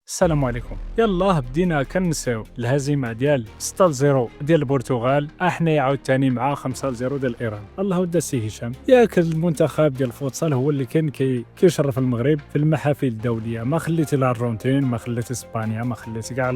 السلام عليكم. يلاه بدينا كنساو الهزيمه ديال 6-0 ديال البرتغال، احنا عاوتاني مع 5-0 ديال ايران. الله ودا سي هشام، ياك المنتخب ديال الفوتسال هو اللي كان كيشرف المغرب في المحافل الدوليه. ما خليتي الارجنتين، ما خليتي اسبانيا، ما خليتي كاع،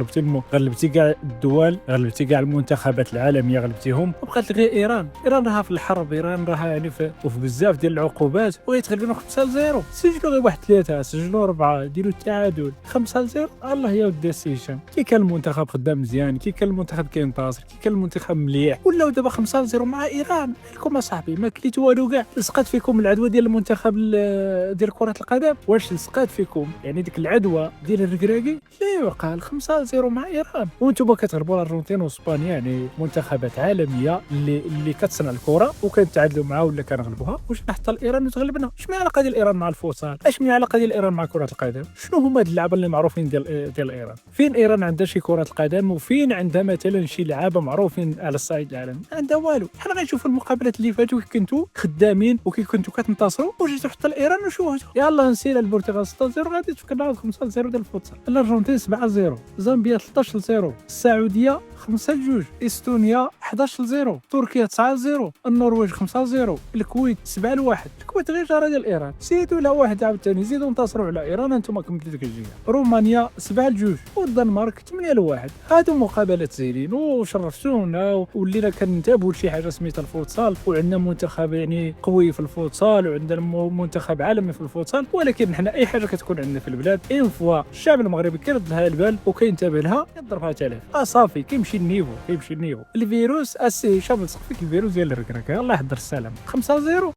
غلبتي كاع الدول، غلبتي كاع المنتخبات العالميه غلبتيهم، وبقات غير ايران راها في الحرب، ايران راها يعني وفي بزاف ديال العقوبات، وغيتغلبوا 5-0. سجلوا غير واحد 3، سجلوا 4، ديروا التعادل 5-0. الله يا ودي السي هشام، كي كان المنتخب خدام مزيان، كي كان المنتخب كينتصر، كي كان المنتخب مليح، ولاو دابا 5-0 مع ايران. لكم اصاحبي ما كليتو والو كاع. لصقات فيكم العدوى ديال المنتخب ديال كرة القدم. واش لصقات فيكم يعني ديك العدوى ديال الركراكي اللي وقع 5-0 مع ايران؟ وانتم كتغلبوا الارجنتين واسبانيا، يعني منتخبات عالميه اللي كتصنع الكره، وكنتعادلوا معها ولا كنغلبوها. واش حتى الايران وتغلبنا؟ شنو العلاقه ديال ايران مع الفوتسال؟ اش من علاقه ديال ايران مع كره القدم؟ شنو هما هاد اللعبه اللي معروفين ديال ايران؟ فين ايران عندها شي كره القدم؟ وفين عندها مثلا شي لعابه معروفين على الصعيد العالمي؟ ما عندها والو. حنا غنشوفوا المقابلات اللي فاتوا كي كنتوا خدامين وكي كنتوا كتنتصروا، وجيتوا حتى لايران وشوهتوا. يلاه نسينا البرتغال 6-0، غادي تفكرنا 5-0 ديال الفوتسال. الارجنتين 7-0، زامبيا 13-0، السعوديه 5-2، استونيا 11-0، تركيا 9-0، النرويج 5-0، الكويت 7-1. الكويت غير جاره ديال ايران، زيدوا لها واحد عاوتاني، زيدوا انتصروا على ايران، انتم كملتوا ديك الجهه. رومانيا 7-2، والدنمارك 8-1. هادو مقابلات زينين وشرفتونا، ولينا كنتابعوا شي حاجه سميتها الفوتسال، وعندنا منتخب يعني قوي في الفوتسال، وعندنا منتخب عالمي في الفوتسال. ولكن حنا اي حاجه كتكون عندنا في البلاد اين فوا الشعب المغربي كيرد لها البال وكينتبه لها، يضربها تلف. صافي كيمشي النيفو، الفيروس السي هشام لصق فيك، الفيروس ديال الركراكه. الله يحضر السلام. 5-0.